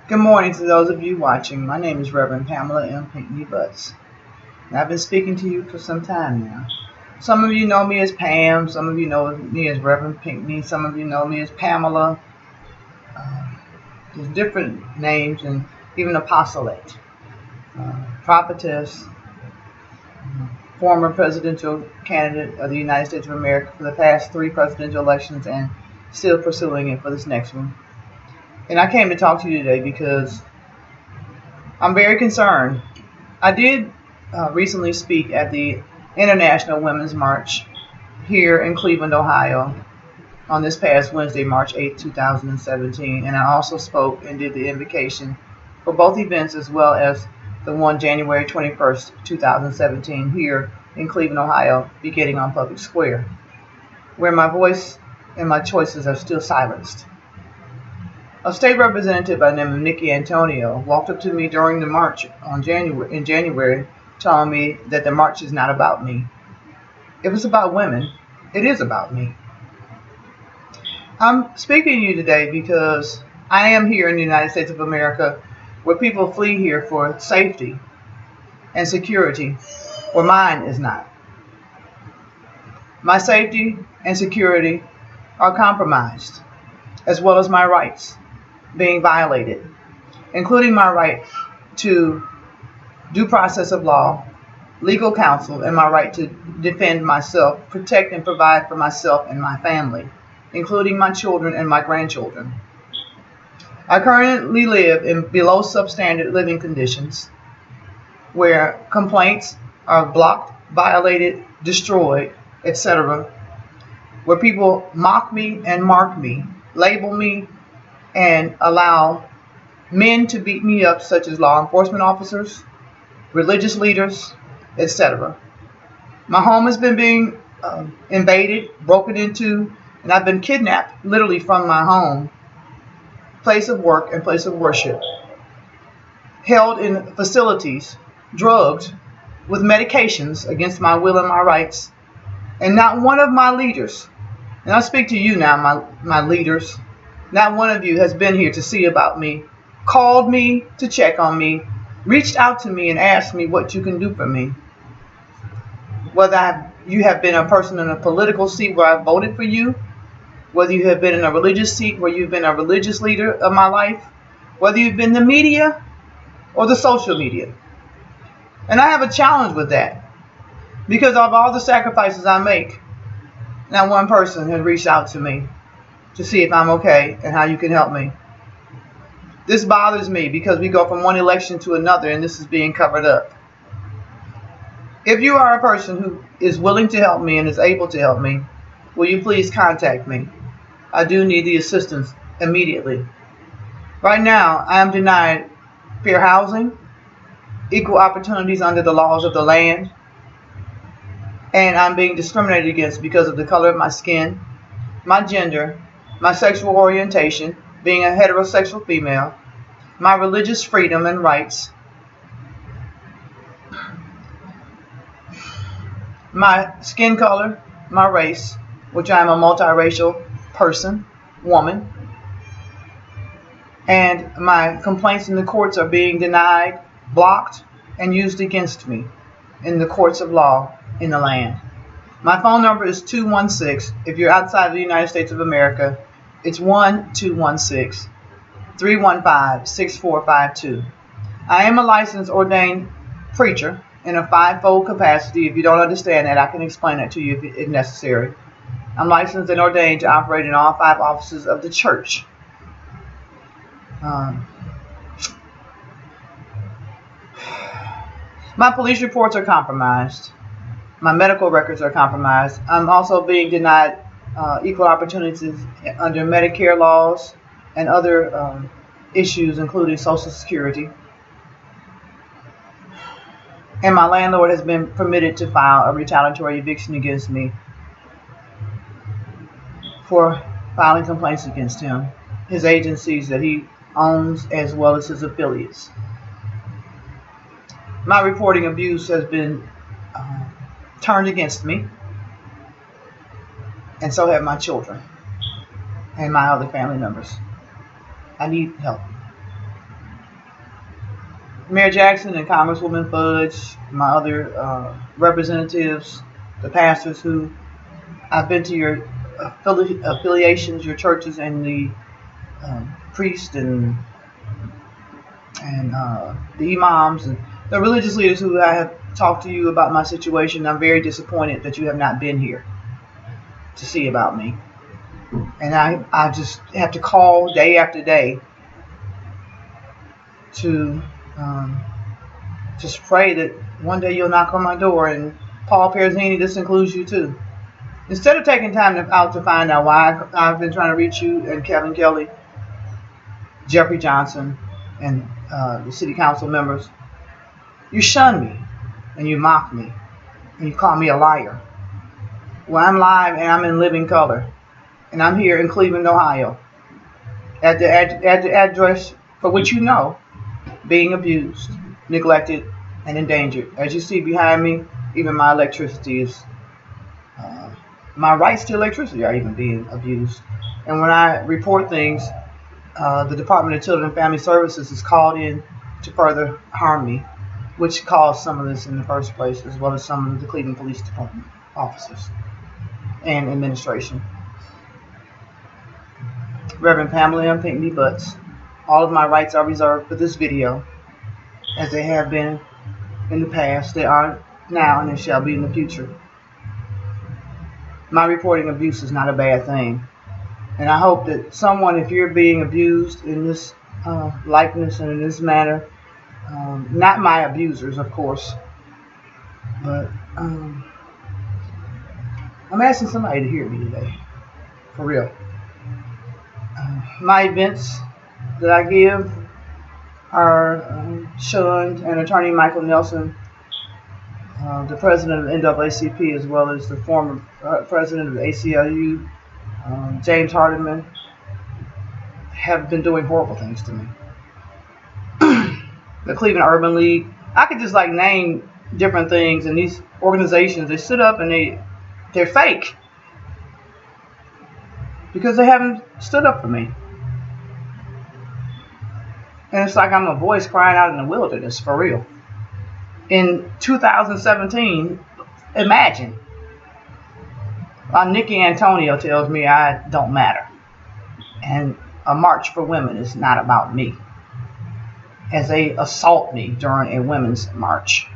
Good morning to those of you watching. My name is Reverend Pamela M. Pinckney Butts, and I've been speaking to you for some time now. Some of you know me as Pam, some of you know me as Reverend Pinckney, some of you know me as Pamela. Uh, there's different names and even apostolate, prophetess, former presidential candidate of the United States of America for the past 3 presidential elections and still pursuing it for this next one. And I came to talk to you today because I'm very concerned. I did recently speak at the International Women's March here in Cleveland, Ohio, on this past Wednesday, March 8, 2017. And I also spoke and did the invocation for both events as well as the one January 21st, 2017 here in Cleveland, Ohio, beginning on Public Square, where my voice and my choices are still silenced. A state representative by the name of Nikki Antonio walked up to me during the march in January, telling me that the march is not about me. If it's about women, it is about me. I'm speaking to you today because I am here in the United States of America, where people flee here for safety and security, where mine is not. My safety and security are compromised, as well as my rights being violated, including my right to due process of law, legal counsel, and my right to defend myself, protect and provide for myself and my family, including my children and my grandchildren. I currently live in below substandard living conditions where complaints are blocked, violated, destroyed, etc., where people mock me and mark me, label me, and allow men to beat me up, such as law enforcement officers, religious leaders, etc. My home has been being invaded, broken into, and I've been kidnapped literally from my home, place of work, and place of worship, held in facilities, drugged with medications against my will and my rights, and not one of my leaders, and I speak to you now, my leaders, not one of you has been here to see about me, called me to check on me, reached out to me and asked me what you can do for me. Whether you have been a person in a political seat where I voted for you, whether you have been in a religious seat where you've been a religious leader of my life, whether you've been the media or the social media. And I have a challenge with that because of all the sacrifices I make. Not one person has reached out to me to see if I'm okay and how you can help me. This bothers me because we go from one election to another and this is being covered up. If you are a person who is willing to help me and is able to help me, will you please contact me? I do need the assistance immediately. Right now, I am denied fair housing, equal opportunities under the laws of the land, and I'm being discriminated against because of the color of my skin, my gender, my sexual orientation, being a heterosexual female, my religious freedom and rights, my skin color, my race, which I am a multiracial person, woman, and my complaints in the courts are being denied, blocked, and used against me in the courts of law in the land. My phone number is 216. If you're outside of the United States of America, it's 1-216-315-6452. I am a licensed ordained preacher in a fivefold capacity. If you don't understand that, I can explain that to you if necessary. I'm licensed and ordained to operate in all 5 offices of the church. My police reports are compromised. My medical records are compromised. I'm also being denied equal opportunities under Medicare laws and other issues, including Social Security. And my landlord has been permitted to file a retaliatory eviction against me for filing complaints against him, his agencies that he owns, as well as his affiliates. My reporting abuse has been turned against me, and so have my children and my other family members. I need help. Mayor Jackson and Congresswoman Fudge, my other representatives, the pastors who I've been to your affiliations, your churches, and the priests and the imams and the religious leaders who I have talked to you about my situation. I'm very disappointed that you have not been here to see about me. And I just have to call day after day to just pray that one day you'll knock on my door. And Paul Perzini, this includes you too. Instead of taking time out to find out why I've been trying to reach you and Kevin Kelly, Jeffrey Johnson, and the city council members, you shun me and you mock me and you call me a liar. Well, I'm live and I'm in living color, and I'm here in Cleveland, Ohio, at the address for which you know, being abused, neglected, and endangered. As you see behind me, even my electricity is, my rights to electricity are even being abused. And when I report things, the Department of Children and Family Services is called in to further harm me, which caused some of this in the first place, as well as some of the Cleveland Police Department officers and administration. Reverend Pamela M. Pinckney Butts, all of my rights are reserved for this video, as they have been in the past, they are now, and they shall be in the future. My reporting abuse is not a bad thing. And I hope that someone, if you're being abused in this likeness and in this manner, not my abusers, of course, but I'm asking somebody to hear me today, for real. My events that I give are shunned, and Attorney Michael Nelson, the president of the NAACP, as well as the former president of the ACLU, James Hardiman, have been doing horrible things to me. The Cleveland Urban League, I could just like name different things, and these organizations, they sit up and they're fake because they haven't stood up for me. And it's like I'm a voice crying out in the wilderness, for real. In 2017, imagine. Nikki Antonio tells me I don't matter. And a march for women is not about me, as they assault me during a women's march.